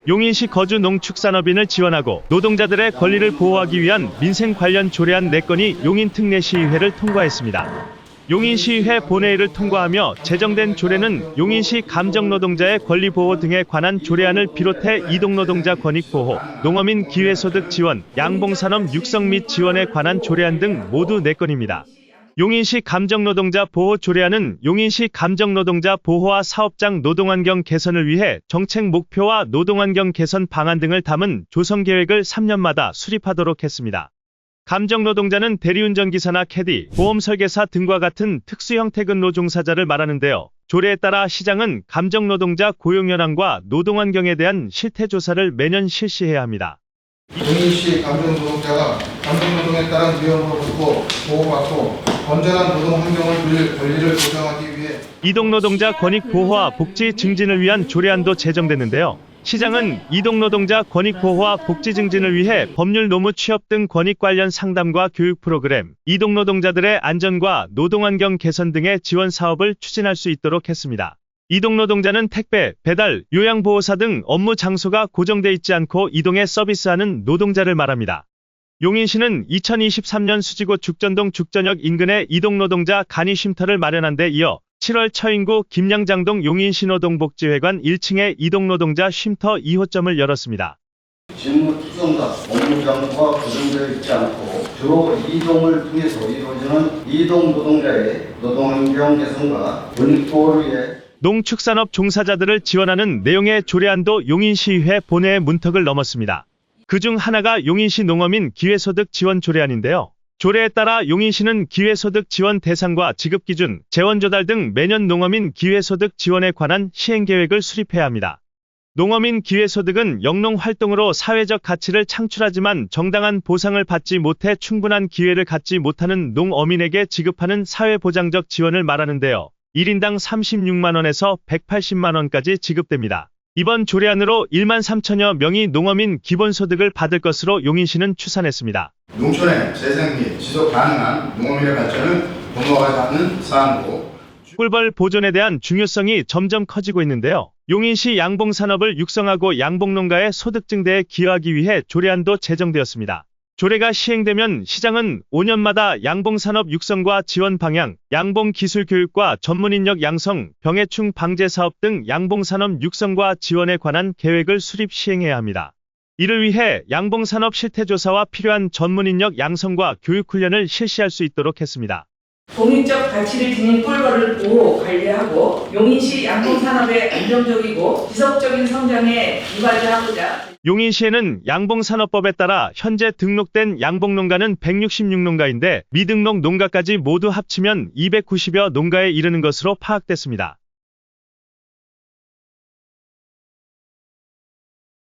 용인시 거주 농축산업인을 지원하고 노동자들의 권리를 보호하기 위한 민생 관련 조례안 4건이 용인특례시의회를 통과했습니다. 용인시의회 본회의를 통과하며 제정된 조례는 용인시 감정노동자의 권리보호 등에 관한 조례안을 비롯해 이동노동자 권익보호, 농어민 기회소득 지원, 양봉산업 육성 및 지원에 관한 조례안 등 모두 4건입니다. 용인시 감정노동자 보호 조례안은 용인시 감정노동자 보호와 사업장 노동환경 개선을 위해 정책 목표와 노동환경 개선 방안 등을 담은 조성계획을 3년마다 수립하도록 했습니다. 감정노동자는 대리운전기사나 캐디, 보험설계사 등과 같은 특수형태 근로 종사자를 말하는데요. 조례에 따라 시장은 감정노동자 고용현황과 노동환경에 대한 실태조사를 매년 실시해야 합니다. 용인시 감정노동자가 감정노동에 따른 위험으로부터 보호받고 건전한 노동 환경을 누릴 권리를 보장하기 위해 이동노동자 권익 보호와 복지 증진을 위한 조례안도 제정됐는데요. 시장은 이동노동자 권익 보호와 복지 증진을 위해 법률 노무 취업 등 권익 관련 상담과 교육 프로그램, 이동노동자들의 안전과 노동환경 개선 등의 지원 사업을 추진할 수 있도록 했습니다. 이동노동자는 택배, 배달, 요양보호사 등 업무 장소가 고정돼 있지 않고 이동해 서비스하는 노동자를 말합니다. 용인시는 2023년 수지구 죽전동 죽전역 인근에 이동노동자 간이쉼터를 마련한 데 이어 7월 처인구 김양장동 용인신호동복지회관 1층에 이동노동자 쉼터 2호점을 열었습니다. 직무 특성과 업무 장소가 고정되어 있지 않고 주로 이동을 통해서 이루어지는 이동 노동자의 노동환경 개선과 권익보호를 위해 농축산업 종사자들을 지원하는 내용의 조례안도 용인시의회 본회의 문턱을 넘었습니다. 그중 하나가 용인시 농어민 기회소득 지원 조례안인데요. 조례에 따라 용인시는 기회소득 지원 대상과 지급기준, 재원조달 등 매년 농어민 기회소득 지원에 관한 시행계획을 수립해야 합니다. 농어민 기회소득은 영농활동으로 사회적 가치를 창출하지만 정당한 보상을 받지 못해 충분한 기회를 갖지 못하는 농어민에게 지급하는 사회보장적 지원을 말하는데요. 1인당 36만원에서 180만원까지 지급됩니다. 이번 조례안으로 1만 3천여 명이 농어민 기본소득을 받을 것으로 용인시는 추산했습니다. 농촌의 재생 및 지속 가능한 농어민의 발전을 도모하자는 사안으로 꿀벌 보존에 대한 중요성이 점점 커지고 있는데요. 용인시 양봉산업을 육성하고 양봉농가의 소득 증대에 기여하기 위해 조례안도 제정되었습니다. 조례가 시행되면 시장은 5년마다 양봉산업 육성과 지원 방향, 양봉기술교육과 전문인력 양성, 병해충 방제 사업 등 양봉산업 육성과 지원에 관한 계획을 수립 시행해야 합니다. 이를 위해 양봉산업 실태조사와 필요한 전문인력 양성과 교육훈련을 실시할 수 있도록 했습니다. 독립적 가치를 지닌 꿀벌을 보호, 관리하고 용인시 양봉산업의 안정적이고 지속적인 성장에 이바지하고자 용인시에는 양봉산업법에 따라 현재 등록된 양봉농가는 166농가인데 미등록 농가까지 모두 합치면 290여 농가에 이르는 것으로 파악됐습니다.